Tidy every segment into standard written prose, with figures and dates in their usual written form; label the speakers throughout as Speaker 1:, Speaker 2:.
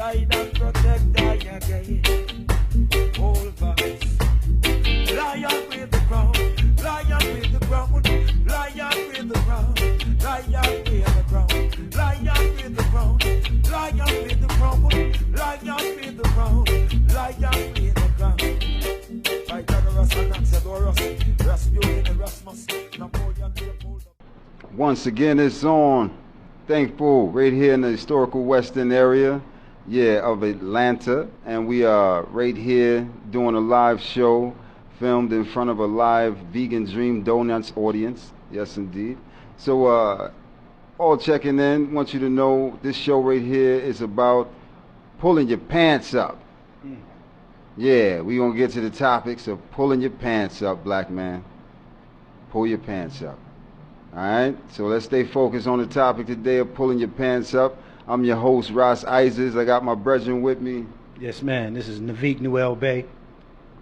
Speaker 1: guide and protect I again. All vibes. Lion with the crown, lion with the crown, lion with the crown, lion with the crown, lion with the crown, lion with the crown, lion with the crown, lion with the crown. By Dada Rasta, Naxadoros, Rasputin and Rasmus, Napoleon, Leopold.
Speaker 2: Once again, it's on. Thankful, right here in the historical western area, of Atlanta, and we are right here doing a live show, filmed in front of a live Vegan Dream Donuts audience. Yes, indeed. So, all checking in. Want you to know this show right here is about pulling your pants up. Yeah, we gonna get to the topics of pulling your pants up, black man. Pull your pants up. Alright, so let's stay focused on the topic today of pulling your pants up. I'm your host, Ross Isaacs. I got my brethren with me.
Speaker 3: Yes, man. This is Naveek Newell Bay.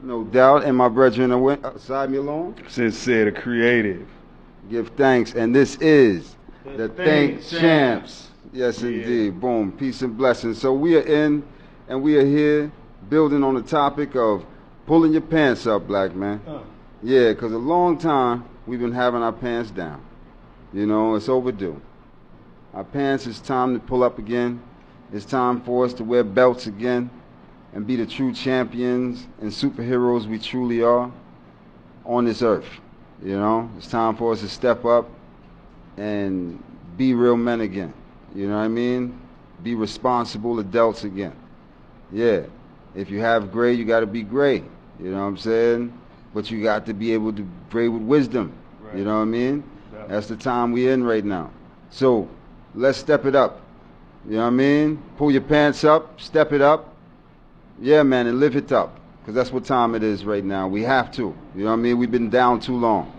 Speaker 2: No doubt. And my brethren outside me alone.
Speaker 4: Sincere, the creative.
Speaker 2: Give thanks. And this is the Think Champs. Yes, indeed. Boom. Peace and blessings. So we are in and we are here building on the topic of pulling your pants up, black man. Yeah, because a long time we've been having our pants down. You know, it's overdue. Our pants, it's time to pull up again. It's time for us to wear belts again and be the true champions and superheroes we truly are on this earth. You know, it's time for us to step up and be real men again. You know what I mean? Be responsible adults again. Yeah, if you have gray, you got to be gray. You know what I'm saying? But you got to be able to pray with wisdom. Right. You know what I mean? Yeah. That's the time we're in right now. So let's step it up. You know what I mean? Pull your pants up, step it up. Yeah, man, and live it up. Because that's what time it is right now. We have to. You know what I mean? We've been down too long.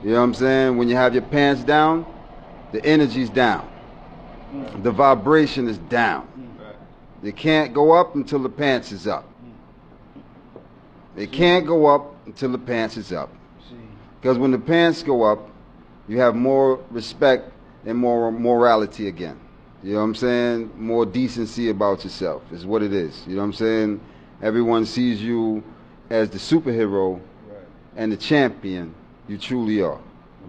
Speaker 2: You know what I'm saying? When you have your pants down, the energy's down. The vibration is down. They can't go up until the pants is up. They can't go up until the pants is up. Because when the pants go up, you have more respect and more morality again. You know what I'm saying? More decency about yourself is what it is. You know what I'm saying? Everyone sees you as the superhero and the champion you truly are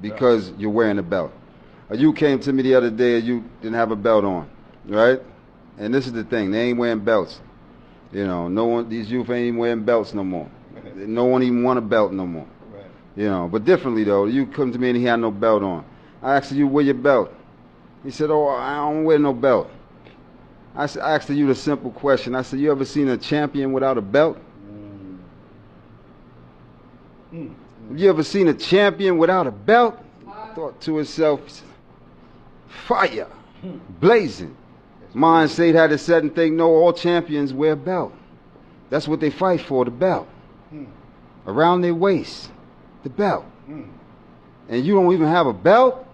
Speaker 2: because you're wearing a belt. You came to me the other day and you didn't have a belt on, right? And this is the thing, they ain't wearing belts. You know, no one, these youth ain't even wearing belts no more. No one even want a belt no more. You know, but differently though, you come to me and he had no belt on. I asked you, where your belt? He said, oh, I don't wear no belt. I asked you the simple question. I said, you ever seen a champion without a belt? Have you ever seen a champion without a belt? Thought to himself, fire, blazing. Mind State had a certain thing, no, all champions wear a belt. That's what they fight for, the belt. Around their waist, the belt. And you don't even have a belt?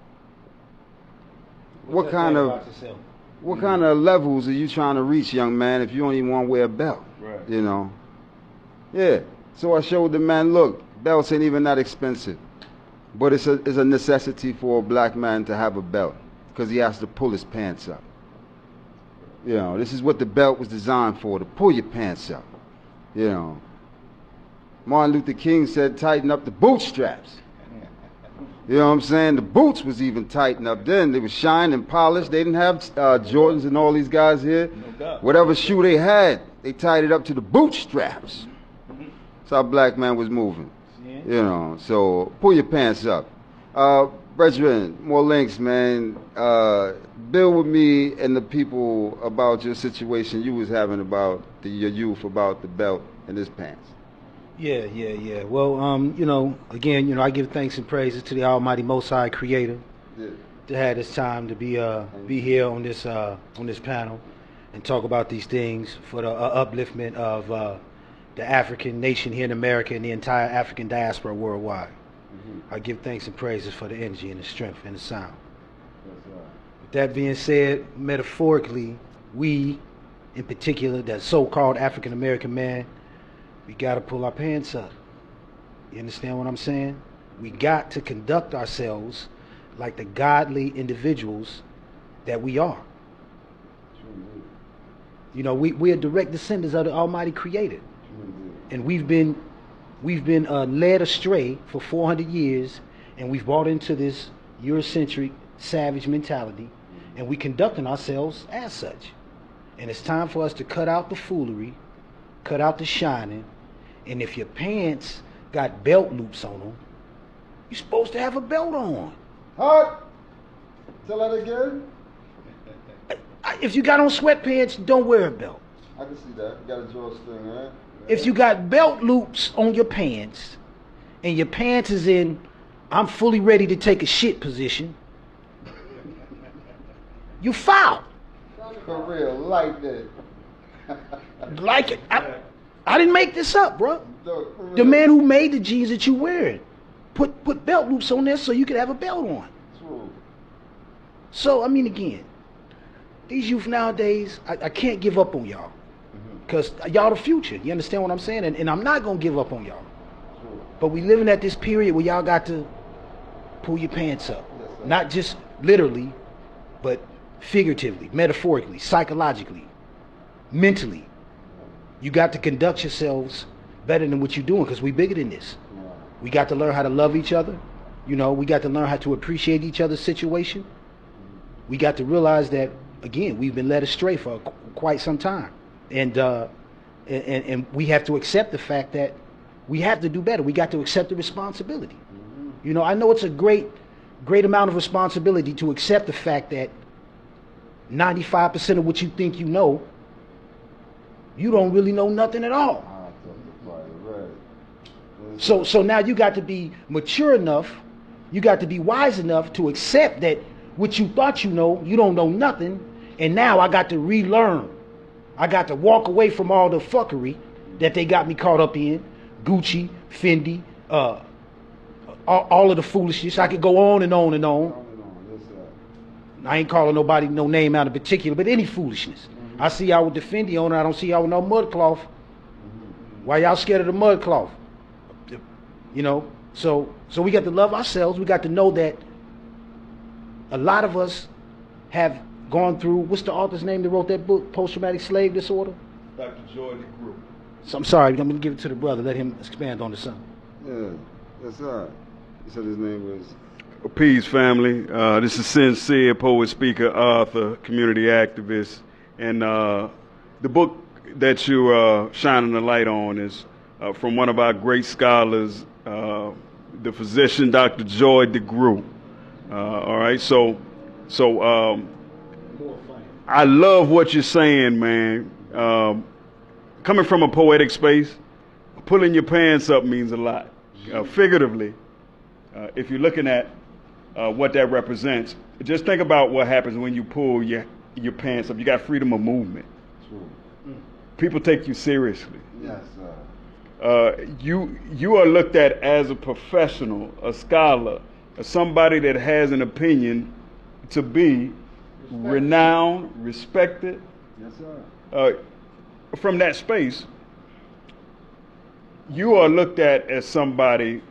Speaker 2: What kind of levels are you trying to reach, young man, if you don't even want to wear a belt? Right. You know? Yeah. So I showed the man, look, belts ain't even that expensive. But it's a necessity for a black man to have a belt because he has to pull his pants up. You know, this is what the belt was designed for, to pull your pants up. You know. Martin Luther King said, tighten up the bootstraps. You know what I'm saying? The boots was even tightened up then. They were shined and polished. They didn't have Jordans and all these guys here. No whatever shoe they had, they tied it up to the bootstraps. That's how black man was moving. You know, so pull your pants up. Brethren, more links, man. Build with me and the people about your situation you was having about your youth, about the belt and his pants.
Speaker 3: Yeah. Well, you know, again, you know, I give thanks and praises to the Almighty Most High Creator to have this time to be here on this panel and talk about these things for the upliftment of the African nation here in America and the entire African diaspora worldwide. I give thanks and praises for the energy and the strength and the sound. With that being said, metaphorically, we, in particular, that so-called African American man, we got to pull our pants up. You understand what I'm saying? We got to conduct ourselves like the godly individuals that we are. You know, we are direct descendants of the Almighty Creator, and we've been led astray for 400 years, and we've bought into this Eurocentric savage mentality, and we conducting ourselves as such. And it's time for us to cut out the foolery, cut out the shining, and if your pants got belt loops on them, you're supposed to have a belt on.
Speaker 2: Hot. Tell that again.
Speaker 3: If you got on sweatpants, don't wear a belt.
Speaker 2: I can see that. You got a drawstring, right?
Speaker 3: If you got belt loops on your pants, and your pants is in, I'm fully ready to take a shit position, you foul.
Speaker 2: For real, like that.
Speaker 3: Like it. I didn't make this up, bro.
Speaker 2: No, for real.
Speaker 3: The man who made the jeans that you wearing put belt loops on there so you could have a belt on.
Speaker 2: True.
Speaker 3: So, I mean, again, these youth nowadays, I can't give up on y'all. Because y'all the future. You understand what I'm saying? And I'm not going to give up on y'all.
Speaker 2: True.
Speaker 3: But we living at this period where y'all got to pull your pants up.
Speaker 2: Yes, sir.
Speaker 3: Not just literally, but figuratively, metaphorically, psychologically, mentally. You got to conduct yourselves better than what you're doing, because we bigger than this.
Speaker 2: Yeah.
Speaker 3: We got to learn how to love each other. You know, we got to learn how to appreciate each other's situation. We got to realize that, again, we've been led astray for quite some time. And we have to accept the fact that we have to do better. We got to accept the responsibility. You know, I know it's a great amount of responsibility to accept the fact that 95% of what you think you know, you don't really know nothing at all. So now you got to be mature enough, you got to be wise enough to accept that what you thought you know, you don't know nothing, and now I got to relearn. I got to walk away from all the fuckery that they got me caught up in, Gucci, Fendi, all of the foolishness. I could go on and on and on. I ain't calling nobody no name out in particular, but any foolishness. I see y'all with the Fendi on, I don't see y'all with no mud cloth. Why y'all scared of the mud cloth? You know, so we got to love ourselves. We got to know that a lot of us have gone through, what's the author's name that wrote that book, Post-Traumatic Slave Disorder?
Speaker 4: Dr. Joy DeGroot.
Speaker 3: So I'm sorry, I'm going to give it to the brother, let him expand on the son.
Speaker 2: Yeah, that's right. You said his name was...
Speaker 4: Peace, family. This is Sinsear, poet, speaker, author, community activist. And the book that you're shining the light on is from one of our great scholars, the physician, Dr. Joy DeGroot. All right, so I love what you're saying, man. Coming from a poetic space, pulling your pants up means a lot. Figuratively, if you're looking at what that represents, just think about what happens when you pull your pants up. You got freedom of movement.
Speaker 2: True.
Speaker 4: People take you seriously.
Speaker 2: Yes, sir.
Speaker 4: You are looked at as a professional, a scholar, somebody that has an opinion to be renowned, respected.
Speaker 2: Yes, sir.
Speaker 4: From that space, you are looked at as somebody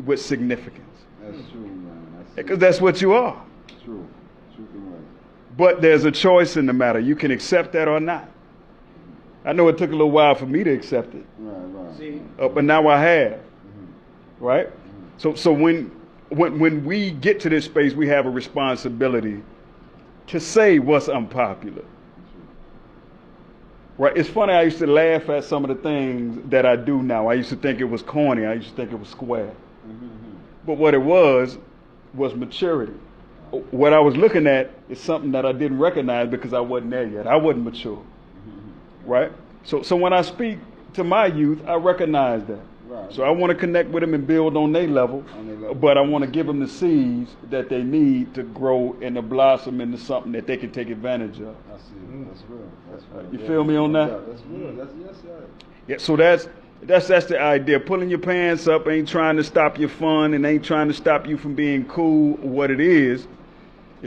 Speaker 4: with significance.
Speaker 2: That's true, man.
Speaker 4: Because that's what you are.
Speaker 2: True. True and right.
Speaker 4: But there's a choice in the matter. You can accept that or not. I know it took a little while for me to accept it.
Speaker 2: Right.
Speaker 3: See?
Speaker 4: But now I have. Right? So when we get to this space, we have a responsibility to say what's unpopular. Right? It's funny, I used to laugh at some of the things that I do now. I used to think it was corny. I used to think it was square. But what it was maturity. What I was looking at is something that I didn't recognize because I wasn't there yet. I wasn't mature. Right? So when I speak to my youth, I recognize that.
Speaker 2: Right.
Speaker 4: So I want to connect with them and build on their level, but I want to give them the seeds that they need to grow and to blossom into something that they can take advantage of.
Speaker 2: I see. That's real. That's real.
Speaker 4: You feel me on that?
Speaker 2: Yeah, that's real. That's yes, sir.
Speaker 4: Yeah. So that's the idea. Pulling your pants up ain't trying to stop your fun and ain't trying to stop you from being cool. What it is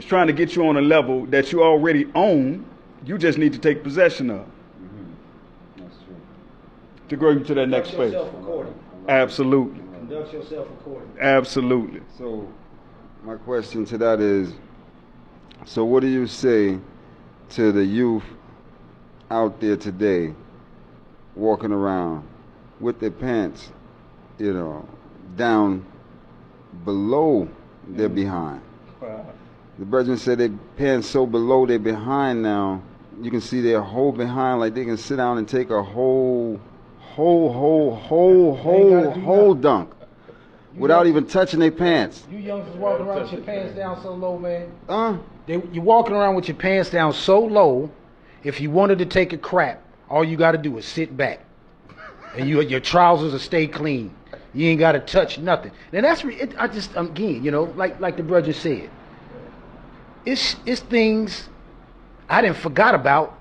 Speaker 4: trying to get you on a level that you already own. You just need to take possession of.
Speaker 2: That's true.
Speaker 4: To grow you to that next space. Absolutely.
Speaker 3: Conduct yourself accordingly.
Speaker 4: Absolutely.
Speaker 2: So, my question to that is, so what do you say to the youth out there today walking around with their pants, you know, down below their behind.
Speaker 4: Wow.
Speaker 2: The brethren said their pants so below their behind now, you can see their whole behind, like they can sit down and take a whole dunk without even touching their pants.
Speaker 3: You youngsters walking around with your pants down so low, man. You're walking around with your pants down so low. If you wanted to take a crap, all you got to do is sit back, and your trousers will stay clean. You ain't got to touch nothing. And that's again, you know, like the brother said, it's things I didn't forgot about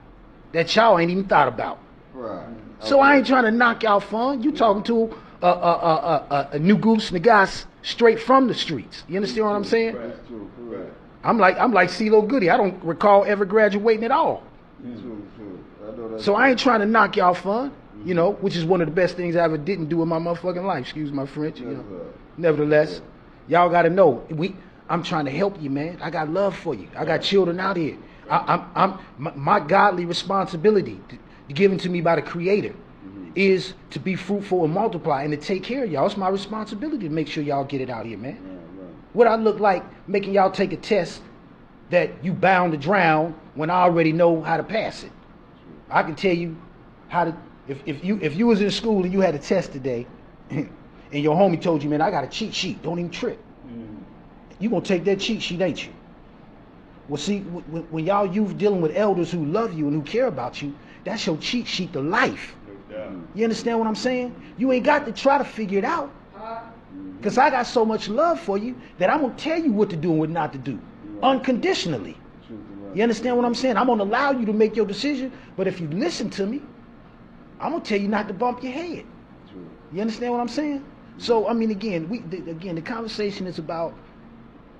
Speaker 3: that y'all ain't even thought about.
Speaker 2: Right.
Speaker 3: So I ain't trying to knock y'all fun. You talking to a new goose niggas straight from the streets. You understand what I'm saying?
Speaker 2: That's true. Correct.
Speaker 3: I'm like CeeLo Goody. I don't recall ever graduating at all.
Speaker 2: True. I know that's
Speaker 3: So I ain't trying to knock y'all fun, you know, which is one of the best things I ever didn't do in my motherfucking life. Excuse my French. You know. Nevertheless, y'all got to know I'm trying to help you, man. I got love for you. I got children out here. My godly responsibility given to me by the Creator is to be fruitful and multiply and to take care of y'all. It's my responsibility to make sure y'all get it out here, man. What I look like making y'all take a test that you bound to drown when I already know how to pass it. I can tell you how to. If you was in school and you had a test today, and your homie told you, man, I got a cheat sheet. Don't even trip. You gonna take that cheat sheet, ain't you? Well, see, when y'all youth dealing with elders who love you and who care about you, that's your cheat sheet to life. You understand what I'm saying? You ain't got to try to figure it out. Because I got so much love for you that I'm going to tell you what to do and what not to do. Unconditionally. You understand what I'm saying? I'm going to allow you to make your decision, but if you listen to me, I'm going to tell you not to bump your head. You understand what I'm saying? So, I mean, again, the conversation is about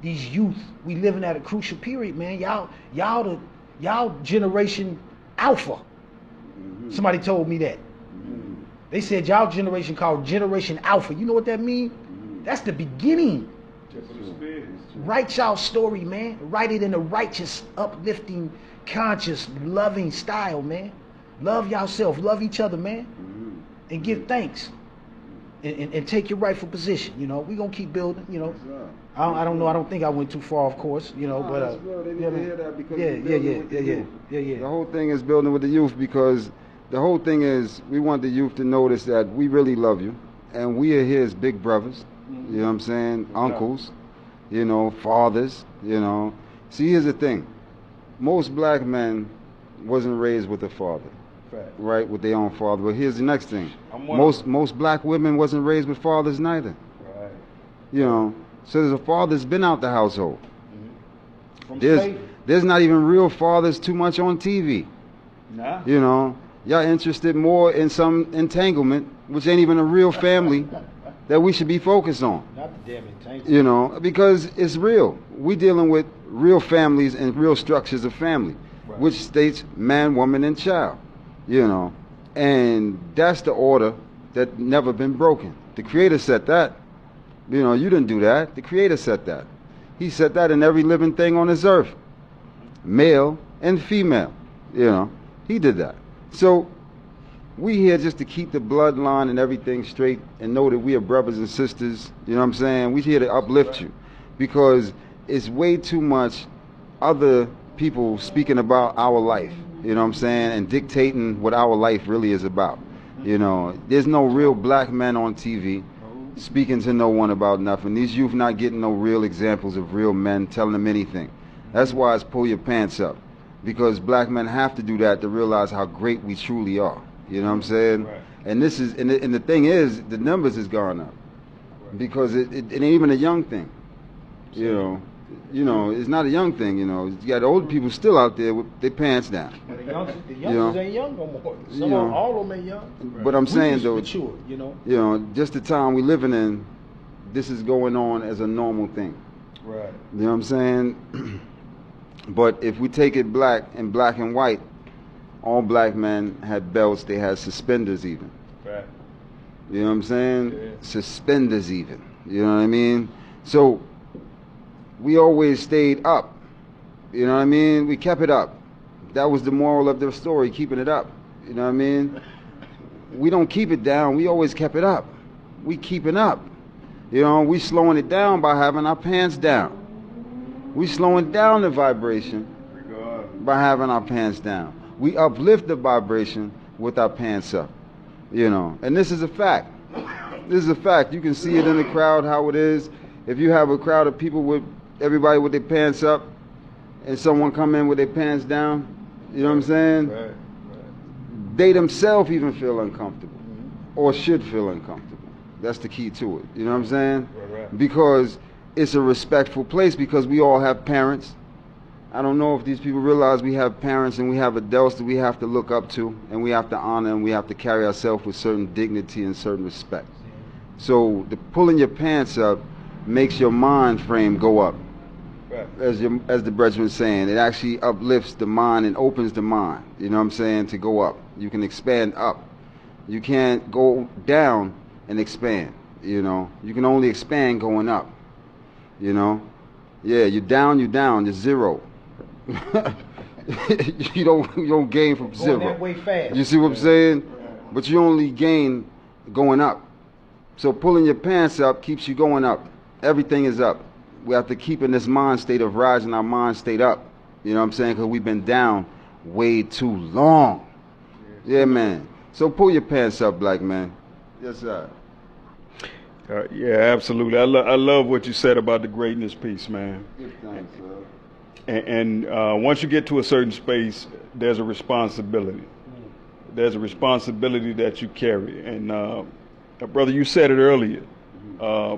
Speaker 3: these youth. We living at a crucial period, man. Y'all generation alpha. Somebody told me that. They said y'all generation called Generation Alpha. You know what that means? That's the beginning. Write y'all story, man. Write it in a righteous, uplifting, conscious, loving style, man. Love yourself. Love each other, man. And give thanks. And take your rightful position. You know, we gonna keep building. You know, I don't know. I don't think I went too far, of course. You know, but
Speaker 2: they need to hear that because
Speaker 3: yeah.
Speaker 2: The whole thing is building with the youth because the whole thing is we want the youth to notice that we really love you, and we are here as big brothers. You know what I'm saying? Uncles, you know, fathers. You know. See, here's the thing: most black men wasn't raised with a father. Right, with their own father. But here's the next thing: most black women wasn't raised with fathers neither. Right. You know, so there's a father that's been out the household. There's not even real fathers too much on TV. Nah. You know, y'all interested more in some entanglement, which ain't even a real family that we should be focused on.
Speaker 3: Not the damn entanglement.
Speaker 2: You know, because it's real. We dealing with real families and real structures of family, which states man, woman, and child. You know, and that's the order that never been broken. The Creator set that. You know, you didn't do that. The Creator set that. He set that in every living thing on this earth, male and female. You know, He did that. So we here just to keep the bloodline and everything straight and know that we are brothers and sisters. You know what I'm saying? We here to uplift you because it's way too much other people speaking about our life. You know what I'm saying? And dictating what our life really is about. You know, there's no real black men on TV speaking to no one about nothing. These youth not getting no real examples of real men telling them anything. That's why it's pull your pants up. Because black men have to do that to realize how great we truly are. You know what I'm saying? Right. And this is, and the thing is, the numbers has gone up. Right. Because it ain't even a young thing. You know, it's not a young thing, you know. You got old people still out there with their pants down.
Speaker 3: The youngsters ain't young no more. All of them ain't young.
Speaker 2: But I'm saying, though,
Speaker 3: mature, you
Speaker 2: know, just the time we living in, this is going on as a normal thing.
Speaker 3: Right.
Speaker 2: You know what I'm saying? But if we take it black and white, all black men had belts, they had suspenders even.
Speaker 4: Right.
Speaker 2: You know what I'm saying?
Speaker 4: Yeah.
Speaker 2: Suspenders even. You know what I mean? So we always stayed up. You know what I mean? We kept it up. That was the moral of their story, keeping it up. You know what I mean? We don't keep it down. We always kept it up. We keeping up. You know, we slowing it down by having our pants down. We slowing down the vibration by having our pants down. We uplift the vibration with our pants up. You know, and this is a fact. This is a fact. You can see it in the crowd how it is. If you have a crowd of people with everybody with their pants up and someone come in with their pants down, you know what I'm saying?
Speaker 4: Right.
Speaker 2: They themselves even feel uncomfortable or should feel uncomfortable. That's the key to it. You know what I'm saying?
Speaker 4: Right.
Speaker 2: Because it's a respectful place, because we all have parents. I don't know if these people realize we have parents and we have adults that we have to look up to, and we have to honor, and we have to carry ourselves with certain dignity and certain respect. So the pulling your pants up makes your mind frame go up.
Speaker 4: Right.
Speaker 2: As the brethren was saying, it actually uplifts the mind and opens the mind, you know what I'm saying, to go up. You can expand up. You can't go down and expand, you know. You can only expand going up, you know. Yeah, you're down, you're zero. you don't gain from zero.
Speaker 3: Going that way fast.
Speaker 2: You see what I'm saying? But you only gain going up. So pulling your pants up keeps you going up. Everything is up. We have to keep in this mind state of rising our mind state up. You know what I'm saying? Because we've been down way too long. Yeah, man. So pull your pants up, black man. Yes, sir.
Speaker 4: Yeah, absolutely. I love what you said about the greatness piece, man.
Speaker 2: Good thanks, sir.
Speaker 4: And once you get to a certain space, there's a responsibility. There's a responsibility that you carry. And brother, you said it earlier.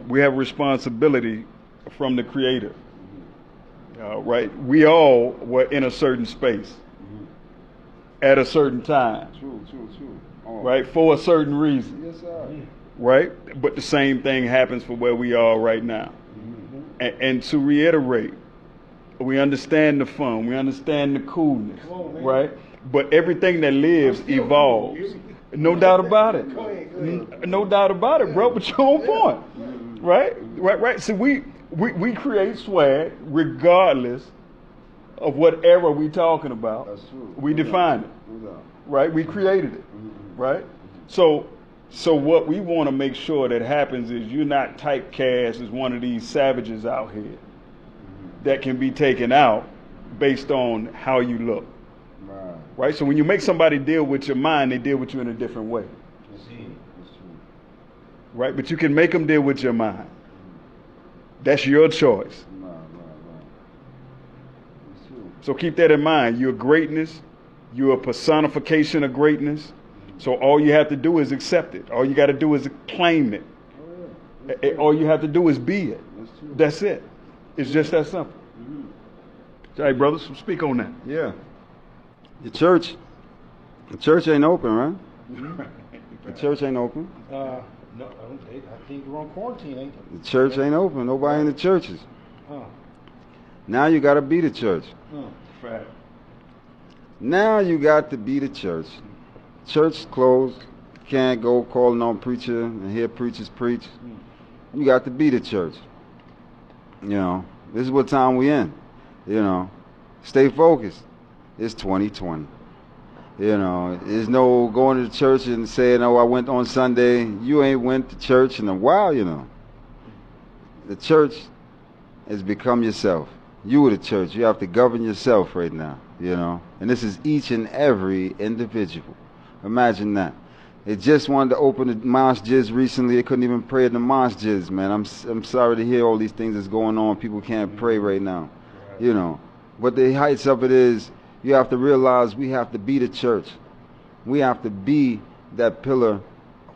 Speaker 4: We have responsibility from the Creator. Right? We all were in a certain space at a certain time.
Speaker 2: True. Oh.
Speaker 4: Right? For a certain reason.
Speaker 2: Yes, sir.
Speaker 4: Right? But the same thing happens for where we are right now. And to reiterate, we understand the fun, we understand the coolness, right? But everything that lives evolves. No doubt about it. No doubt about it, bro. But you're on point, right? So we create swag regardless of what era we talking about.
Speaker 2: That's true.
Speaker 4: We define it,
Speaker 2: No doubt.
Speaker 4: right? We created it, right? So what we want to make sure that happens is you're not typecast as one of these savages out here that can be taken out based on how you look. Right? So when you make somebody deal with your mind, they deal with you in a different way.
Speaker 2: That's true.
Speaker 4: Right? But you can make them deal with your mind. That's your choice.
Speaker 2: Right. That's true.
Speaker 4: So keep that in mind. You're greatness. You're a personification of greatness. So all you have to do is accept it. All you got to do is claim it.
Speaker 2: Oh, yeah.
Speaker 4: All you have to do is be it.
Speaker 2: That's true.
Speaker 4: That's it. It's just that simple. Hey, brothers, speak on that.
Speaker 2: Yeah. The church ain't open, right? The church ain't open.
Speaker 3: No, I think we're on quarantine, ain't it?
Speaker 2: The church ain't open. Nobody in the churches. Now you got to be the church.
Speaker 4: Fact.
Speaker 2: Now you got to be the church. Church closed. Can't go calling on preacher and hear preachers preach. You got to be the church. You know, this is what time we in. You know, stay focused. It's 2020. You know, there's no going to the church and saying, oh, I went on Sunday. You ain't went to church in a while, you know. The church has become yourself. You are the church. You have to govern yourself right now, you know. And this is each and every individual. Imagine that. They just wanted to open the masjids recently. They couldn't even pray in the masjids, man. I'm sorry to hear all these things that's going on. People can't pray right now, you know. But the heights of it is, you have to realize we have to be the church. We have to be that pillar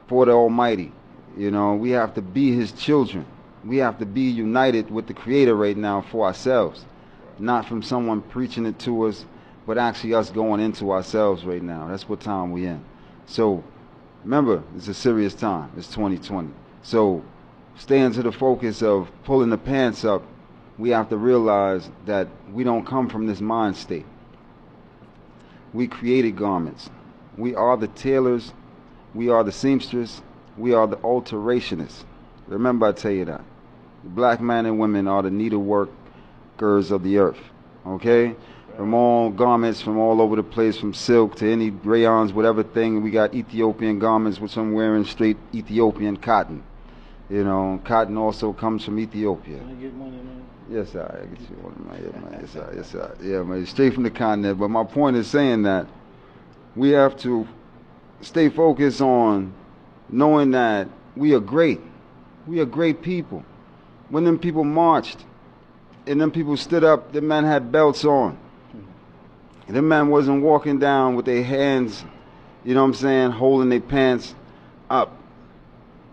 Speaker 2: for the Almighty. You know, we have to be His children. We have to be united with the Creator right now for ourselves. Not from someone preaching it to us, but actually us going into ourselves right now. That's what time we in. So, remember, it's a serious time. It's 2020. So, stay into the focus of pulling the pants up. We have to realize that we don't come from this mind state. We created garments. We are the tailors. We are the seamstress. We are the alterationists. Remember, I tell you that. The black men and women are the needleworkers of the earth. Okay? from all garments from all over the place, from silk to any rayons, whatever thing. We got Ethiopian garments, which I'm wearing straight Ethiopian cotton. You know, cotton also comes from Ethiopia.
Speaker 3: Can I get money, man?
Speaker 2: Yes, sir. I get you one, man. Yeah, man. Yes, sir. Yes, sir. Yeah, man. Straight from the continent. But my point is saying that we have to stay focused on knowing that we are great. We are great people. When them people marched and them people stood up, the men had belts on. And them men wasn't walking down with their hands, you know what I'm saying, holding their pants up.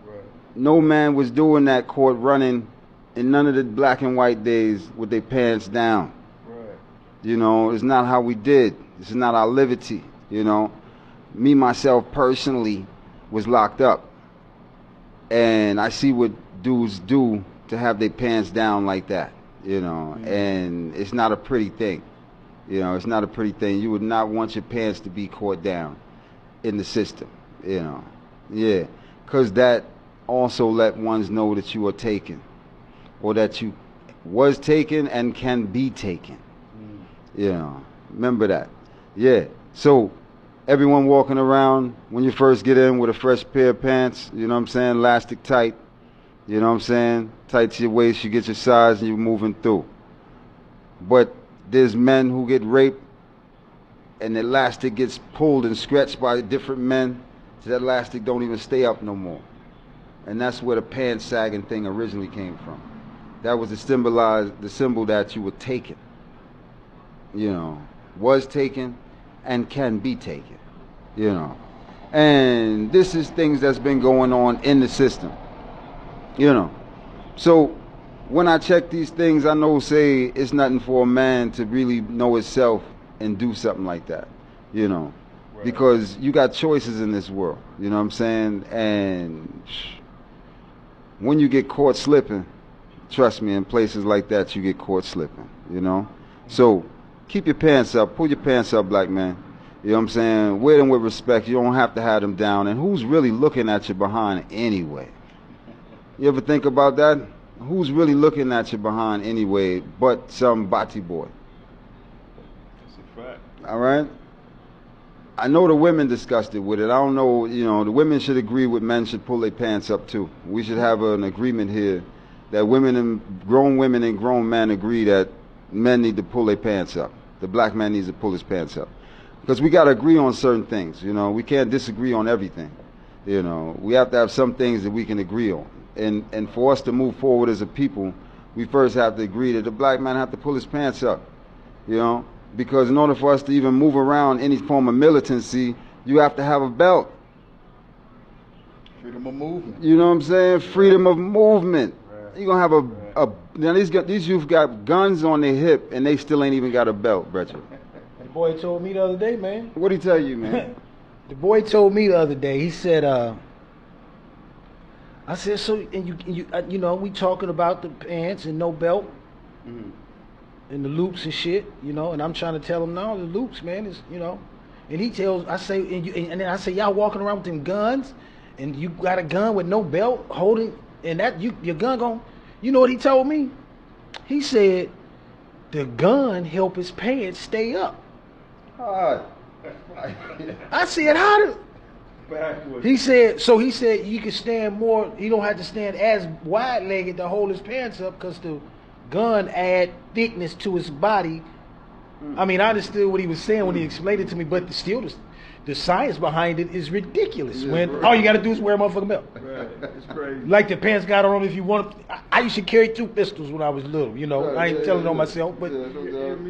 Speaker 4: Right.
Speaker 2: No man was doing that court running in none of the black and white days with their pants down.
Speaker 4: Right.
Speaker 2: You know, it's not how we did. This is not our liberty, you know. Me, myself, personally, was locked up. And I see what dudes do to have their pants down like that, you know. And it's not a pretty thing. You know, it's not a pretty thing. You would not want your pants to be caught down in the system, you know. Yeah, because that also let ones know that you are taken, or that you was taken and can be taken. You know, remember that. Yeah, so everyone walking around when you first get in with a fresh pair of pants, you know what I'm saying, elastic tight, you know what I'm saying, tight to your waist, you get your size and you're moving through. But there's men who get raped and the elastic gets pulled and stretched by different men, so that elastic don't even stay up no more. And that's where the pants sagging thing originally came from. That was the symbol that you were taken. You know, was taken and can be taken. You know. And this is things that's been going on in the system. You know. So when I check these things, I know, say, it's nothing for a man to really know himself and do something like that, you know, right. Because you got choices in this world, you know what I'm saying? And when you get caught slipping, trust me, in places like that, you get caught slipping, you know? So keep your pants up, pull your pants up, black man, you know what I'm saying? Wear them with respect, you don't have to have them down. And who's really looking at you behind anyway? You ever think about that? Who's really looking at you behind anyway but some bati boy?
Speaker 4: That's a fact.
Speaker 2: All right? I know the women discussed it with it. I don't know, you know, the women should agree with men should pull their pants up too. We should have an agreement here that women and grown men agree that men need to pull their pants up. The black man needs to pull his pants up. Because we got to agree on certain things, you know. We can't disagree on everything. You know, we have to have some things that we can agree on. And for us to move forward as a people, we first have to agree that the black man have to pull his pants up, you know, because in order for us to even move around any form of militancy, you have to have a belt.
Speaker 4: Freedom of movement.
Speaker 2: You know what I'm saying? Freedom of movement. Right. You're going to have now these youth got guns on their hip and they still ain't even got a belt, Brethren.
Speaker 3: The boy told me the other day, man.
Speaker 2: What'd he tell you, man?
Speaker 3: The boy told me the other day, he said, I said, so, and you know, we talking about the pants and no belt, and the loops and shit, you know, and I'm trying to tell him, no, the loops, man, is, you know, and he tells, I say, and then I say, y'all walking around with them guns, and you got a gun with no belt holding, and that, your gun gon', you know what he told me? He said, the gun help his pants stay up.
Speaker 2: All right.
Speaker 3: I said, how do...
Speaker 4: Backwards.
Speaker 3: He said you can stand more, he don't have to stand as wide-legged to hold his pants up because the gun add thickness to his body. I mean, I understood what he was saying when he explained it to me, but still the science behind it is ridiculous.
Speaker 2: Yeah,
Speaker 3: when
Speaker 2: right.
Speaker 3: all you got to do is wear a motherfucking belt.
Speaker 4: Right. It's crazy.
Speaker 3: Like the pants got on if you want. I used to carry 2 pistols when I was little, you know. I ain't telling on myself, but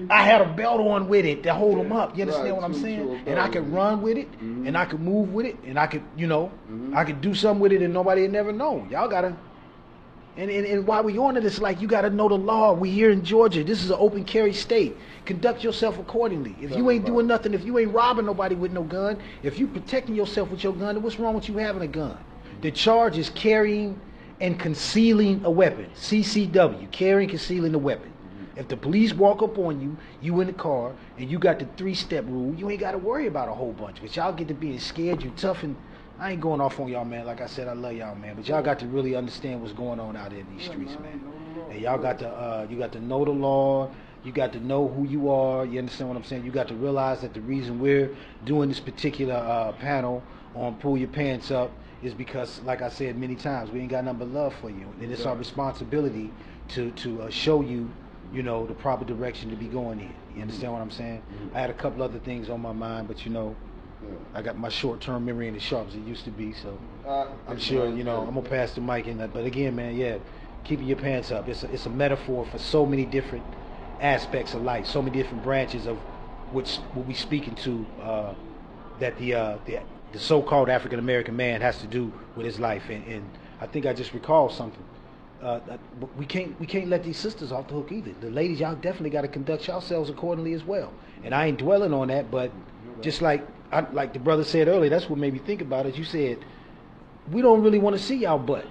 Speaker 3: I had a belt on with it to hold them up. You understand what I'm saying? And I could run with it, and I could move with it, and I could, you know, I could do something with it, and nobody would never know. Y'all gotta. And while we on it, it's like you gotta know the law. We here in Georgia. This is an open carry state. Conduct yourself accordingly. If you ain't doing nothing, if you ain't robbing nobody with no gun, if you protecting yourself with your gun, then what's wrong with you having a gun? The charge is carrying and concealing a weapon. CCW, carrying, concealing a weapon. If the police walk up on you, you in the car, and you got the 3-step rule, you ain't got to worry about a whole bunch. But y'all get to being scared, you tough, and I ain't going off on y'all, man. Like I said, I love y'all, man. But y'all got to really understand what's going on out there in these streets, man. And y'all got to, you got to know the law. You got to know who you are. You understand what I'm saying? You got to realize that the reason we're doing this particular panel on Pull Your Pants Up is because, like I said many times, we ain't got nothing but love for you. And it's our responsibility to show you, you know, the proper direction to be going in. You understand what I'm saying? I had a couple other things on my mind, but, you know, I got my short-term memory ain't as sharp as it used to be, so I'm sure, you know, I'm going to pass the mic in that. But again, man, yeah, keeping your pants up. It's a metaphor for so many different aspects of life, so many different branches of what we speaking to, that the so-called African-American man has to do with his life. And I think I just recalled something. We can't let these sisters off the hook either. The ladies, y'all definitely got to conduct yourselves accordingly as well. And I ain't dwelling on that, but just like the brother said earlier, that's what made me think about it. You said, we don't really want to see y'all butt.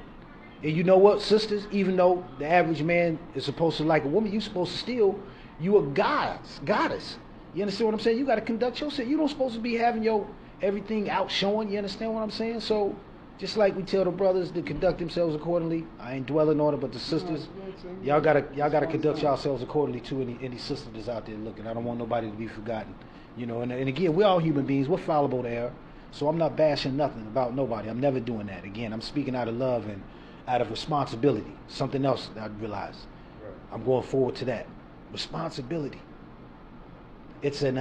Speaker 3: And you know what, sisters, even though the average man is supposed to like a woman, you supposed to still, you a goddess. You understand what I'm saying? You got to conduct yourself. You don't supposed to be having your everything out showing. You understand what I'm saying? So just like we tell the brothers to conduct themselves accordingly, I ain't dwelling on it, but the sisters, y'all gotta conduct yourselves accordingly too. Any sister that's out there looking, I don't want nobody to be forgotten. You know, and again, we're all human beings. We're fallible to error. So I'm not bashing nothing about nobody. I'm never doing that. Again, I'm speaking out of love and out of responsibility. Something else that I realized. I'm going forward to that. Responsibility. It's an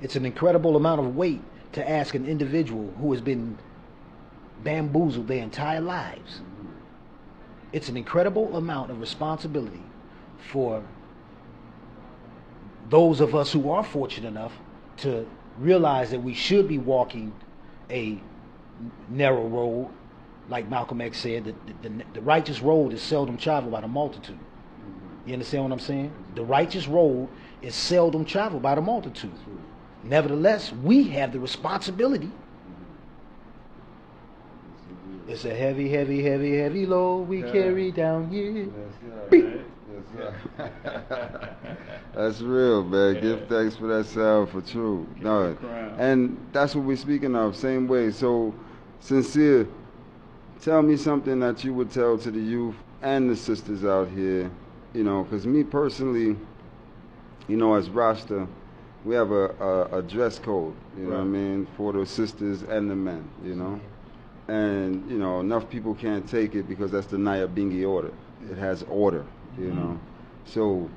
Speaker 3: incredible amount of weight to ask an individual who has been bamboozled their entire lives. It's an incredible amount of responsibility for those of us who are fortunate enough to realize that we should be walking a narrow road, like Malcolm X said, that the righteous road is seldom traveled by the multitude. You understand what I'm saying? The righteous road is seldom traveled by the multitude. Nevertheless, we have the responsibility. It's a heavy, heavy, heavy, heavy load we carry down here.
Speaker 2: That's real, man. Give thanks for that sound for true. No, and that's what we're speaking of. Same way. So, Sinsear, tell me something that you would tell to the youth and the sisters out here. You know, because me personally, you know, as Rasta, we have a dress code. You know what I mean, for the sisters and the men. You know, and you know, enough people can't take it because that's the Nyabingi order. It has order. You know, so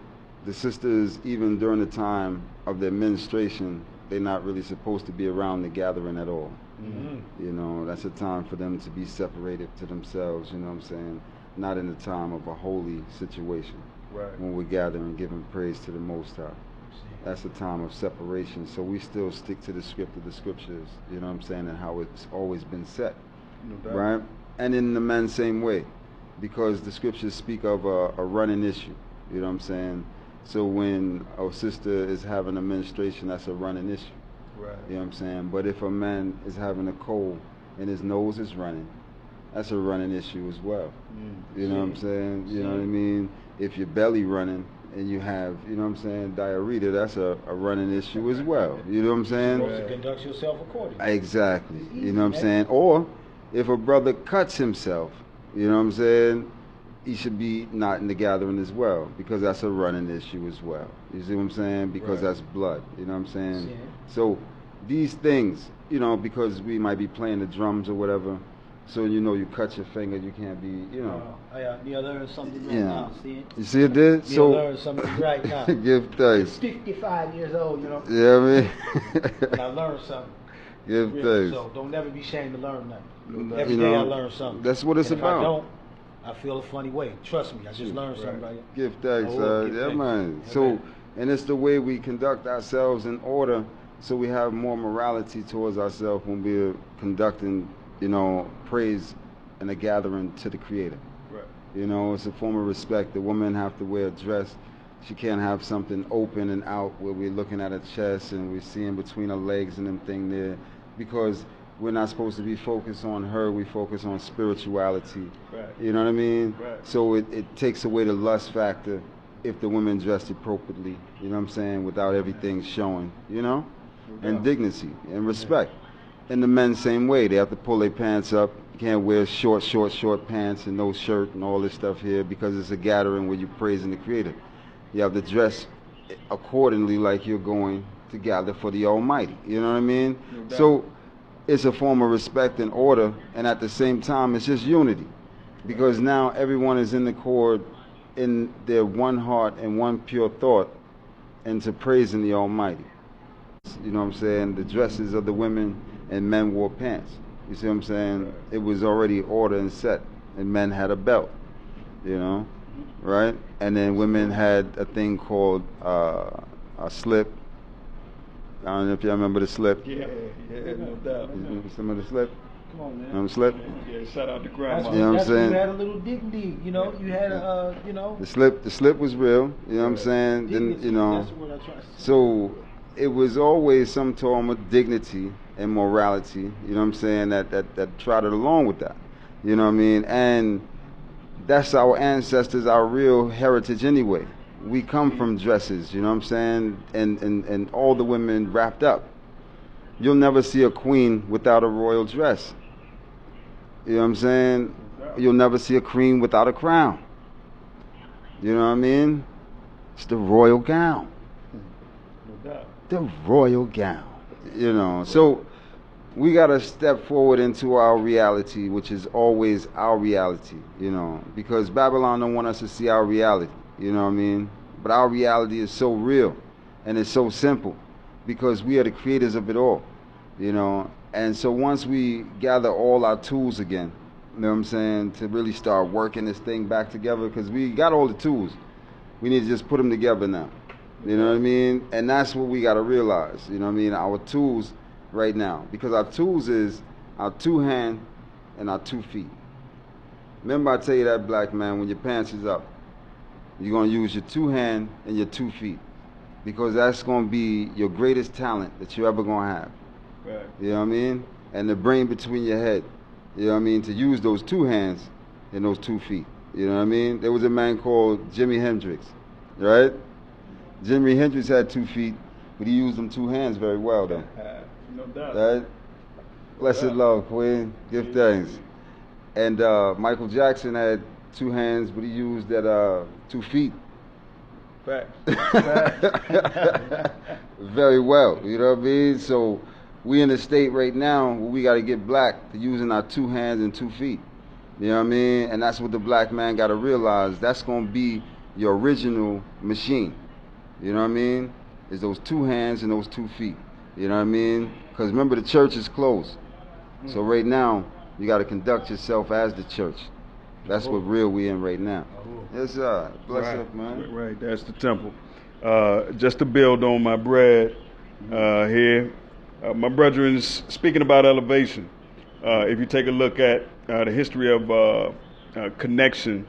Speaker 2: the sisters, even during the time of their menstruation, they're not really supposed to be around the gathering at all. You know, that's a time for them to be separated to themselves, you know what I'm saying? Not in the time of a holy situation. When we're gathering, giving praise to the Most High. That's a time of separation. So we still stick to the script of the scriptures, you know what I'm saying, and how it's always been set. Right? And in the men, same way. Because the scriptures speak of a running issue, you know what I'm saying? So when a sister is having a menstruation, that's a running issue. You know what I'm saying? But if a man is having a cold and his nose is running, that's a running issue as well. You know what I'm saying? You know what I mean? If your belly running and you have, you know what I'm saying, diarrhea, that's a running issue as well. You know what I'm saying?
Speaker 3: You're supposed to conduct yourself accordingly.
Speaker 2: Exactly. You know what I'm saying? Or if a brother cuts himself, you know what I'm saying, he should be not in the gathering as well, because that's a running issue as well. You see what I'm saying? Because that's blood. You know what I'm saying? So these things, you know, because we might be playing the drums or whatever, so you know you cut your finger, you can't be, you know.
Speaker 3: You learn something right now, see it?
Speaker 2: You see it there?
Speaker 3: You learn something right now.
Speaker 2: Give thanks.
Speaker 3: 55 years old, you know.
Speaker 2: Yeah, I mean.
Speaker 3: And I learned something.
Speaker 2: Give thanks.
Speaker 3: So don't never be ashamed to learn nothing. Every
Speaker 2: you
Speaker 3: day
Speaker 2: know,
Speaker 3: I learn something.
Speaker 2: That's what it's
Speaker 3: and
Speaker 2: about.
Speaker 3: If I don't, I feel a funny way. Trust me, I just learned something right here.
Speaker 2: Give thanks,
Speaker 3: give
Speaker 2: yeah,
Speaker 3: thanks.
Speaker 2: man. So, and it's the way we conduct ourselves in order, so we have more morality towards ourselves when we're conducting, you know, praise and a gathering to the Creator. You know, it's a form of respect. The women have to wear a dress. She can't have something open and out where we're looking at her chest and we're seeing between her legs and them thing there, because we're not supposed to be focused on her. We focus on spirituality. You know what I mean? So it takes away the lust factor if the women dressed appropriately, you know what I'm saying, without everything showing, you know, and dignity and respect. And the men, same way. They have to pull their pants up. You can't wear short pants and no shirt and all this stuff here, because it's a gathering where you're praising the Creator. You have to dress accordingly, like you're going to gather for the Almighty. You know what I mean?
Speaker 4: No doubt.
Speaker 2: So it's a form of respect and order, and at the same time, it's just unity, because now everyone is in accord in their one heart and one pure thought into praising the Almighty. You know what I'm saying? The dresses of the women and men wore pants. You see what I'm saying? It was already ordered and set, and men had a belt, you know, right? And then women had a thing called a slip. I don't know if y'all remember the slip.
Speaker 4: Yeah, no doubt.
Speaker 2: You remember the slip?
Speaker 3: Come on, man.
Speaker 2: Remember the slip?
Speaker 4: Yeah, shout out to
Speaker 3: That's
Speaker 4: grandma.
Speaker 2: You know what I'm
Speaker 3: that's when
Speaker 2: saying?
Speaker 3: you had a little dignity, you know. You had a, you know.
Speaker 2: The slip was real. You know what I'm saying? Then
Speaker 3: Dignity,
Speaker 2: you know.
Speaker 3: that's what I try to say.
Speaker 2: So it was always some form of dignity and morality, you know what I'm saying, that trotted along with that. You know what I mean? And that's our ancestors, our real heritage anyway. We come from dresses, you know what I'm saying? And all the women wrapped up. You'll never see a queen without a royal dress. You know what I'm saying? You'll never see a queen without a crown. You know what I mean? It's the royal gown.
Speaker 4: No doubt.
Speaker 2: The royal gown, you know. So we got to step forward into our reality, which is always our reality, you know, because Babylon don't want us to see our reality, you know what I mean? But our reality is so real, and it's so simple, because we are the creators of it all, you know. And so once we gather all our tools again, you know what I'm saying, to really start working this thing back together, because we got all the tools, we need to just put them together now. You know what I mean? And that's what we got to realize, you know what I mean? Our tools right now. Because our tools is our 2 hands and our 2 feet. Remember I tell you that, black man, when your pants is up, you're going to use your 2 hands and your 2 feet. Because that's going to be your greatest talent that you're ever going to have.
Speaker 4: Right.
Speaker 2: You know what I mean? And the brain between your head. You know what I mean? To use those 2 hands and those 2 feet. You know what I mean? There was a man called Jimi Hendrix, right? Jimi Hendrix had 2 feet, but he used them 2 hands very well, though.
Speaker 4: No doubt.
Speaker 2: Right? Blessed love, Queen. Give thanks. And Michael Jackson had 2 hands, but he used that 2 feet.
Speaker 4: Facts.
Speaker 2: Very well. You know what I mean? So we in a state right now where we got to get black to using our 2 hands and 2 feet. You know what I mean? And that's what the black man got to realize. That's going to be your original machine. You know what I mean? Is those 2 hands and those 2 feet. You know what I mean? Because remember, the church is closed. So right now, you got to conduct yourself as the church. That's what real we in right now. Yes, sir. Bless up, man.
Speaker 4: Right, that's the temple. Just to build on my bread here, my brethren's speaking about elevation. If you take a look at the history of connection,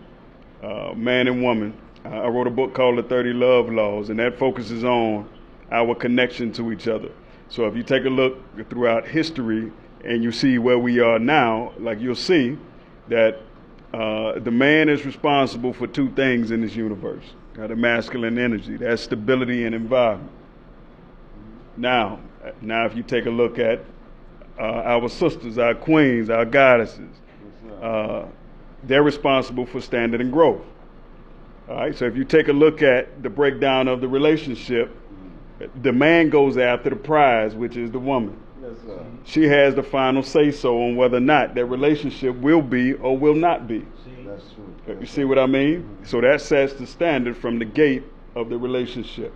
Speaker 4: man and woman, I wrote a book called The 30 Love Laws, and that focuses on our connection to each other. So if you take a look throughout history and you see where we are now, like you'll see that the man is responsible for 2 things in this universe. The masculine energy, that's stability and environment. Now if you take a look at our sisters, our queens, our goddesses, they're responsible for standard and growth. All right, so if you take a look at the breakdown of the relationship, the man goes after the prize, which is the woman.
Speaker 2: Yes, sir.
Speaker 4: She has the final say-so on whether or not that relationship will be or will not be.
Speaker 2: That's true.
Speaker 4: You see what I mean? So that sets the standard from the gate of the relationship.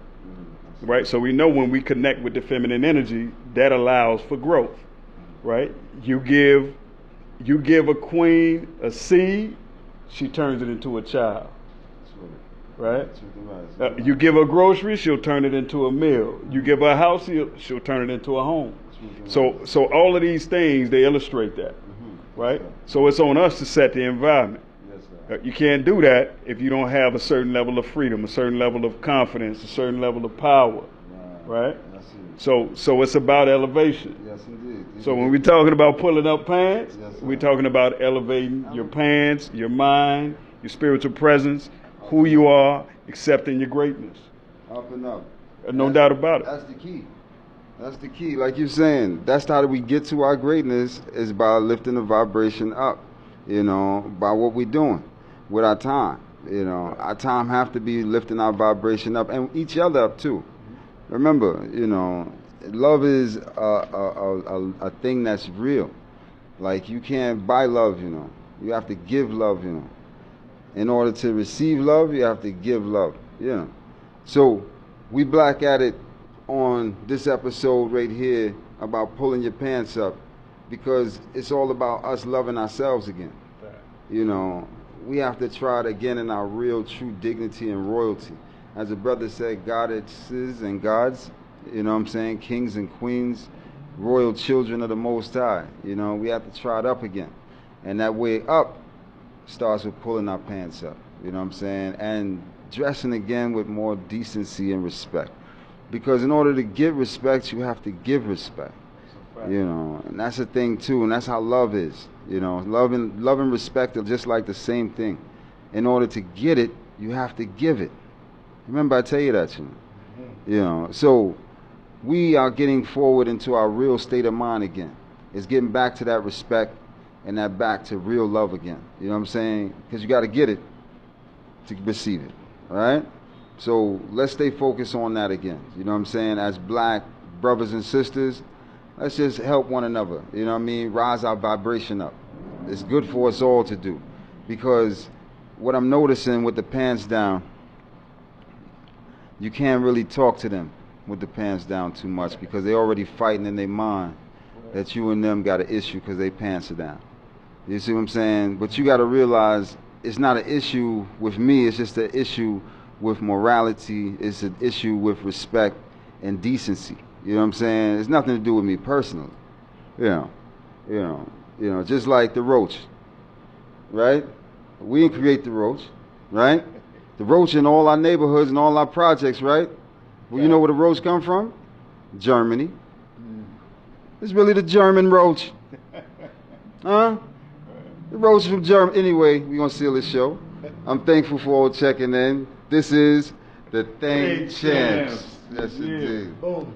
Speaker 4: Right? So we know when we connect with the feminine energy, that allows for growth. Right? You give a queen a seed, she turns it into a child. Right? You give her groceries, she'll turn it into a meal. You give her a house, she'll turn it into a home. So all of these things, they illustrate that. Right? So it's on us to set the environment. You can't do that if you don't have a certain level of freedom, a certain level of confidence, a certain level of power. Right? So it's about elevation.
Speaker 2: Yes, indeed.
Speaker 4: So when we're talking about pulling up pants,
Speaker 2: Yes, sir.
Speaker 4: we're talking about elevating your pants, your mind, your spiritual presence, who you are, accepting your greatness.
Speaker 2: Up and up.
Speaker 4: No doubt about it.
Speaker 2: That's the key. That's the key. Like you're saying, that's how we get to our greatness, is by lifting the vibration up, you know, by what we're doing with our time. You know, our time have to be lifting our vibration up and each other up too. Remember, you know, love is a thing that's real. Like you can't buy love, you know. You have to give love, you know. In order to receive love, you have to give love. Yeah. So we black at it on this episode right here about pulling your pants up, because it's all about us loving ourselves again. You know, we have to try it again in our real true dignity and royalty. As a brother said, goddesses and gods, you know what I'm saying, kings and queens, royal children of the Most High. You know, we have to try it up again. And that way up starts with pulling our pants up, you know what I'm saying, and dressing again with more decency and respect. Because in order to give respect, you have to give respect. You know, and that's the thing too, and that's how love is. You know, love and respect are just like the same thing. In order to get it, you have to give it. Remember, I tell you that, you know. You know, so we are getting forward into our real state of mind again. It's getting back to that respect and that back to real love again. You know what I'm saying? Because you got to get it to receive it. All right? So let's stay focused on that again. You know what I'm saying? As black brothers and sisters, let's just help one another. You know what I mean? Rise our vibration up. It's good for us all to do. Because what I'm noticing with the pants down, you can't really talk to them with the pants down too much, because they already fighting in their mind that you and them got an issue because they pants are down. You see what I'm saying? But you got to realize it's not an issue with me. It's just an issue with morality. It's an issue with respect and decency. You know what I'm saying? It's nothing to do with me personally. You know, just like the roach, right? We didn't create the roach, right? The roach in all our neighborhoods and all our projects, right? Well, you know where the roach come from? Germany. It's really the German roach. Huh? The roach from Germany. Anyway, we're going to seal this show. I'm thankful for all checking in. This is the Think Champs. Yes, indeed.
Speaker 4: Boom.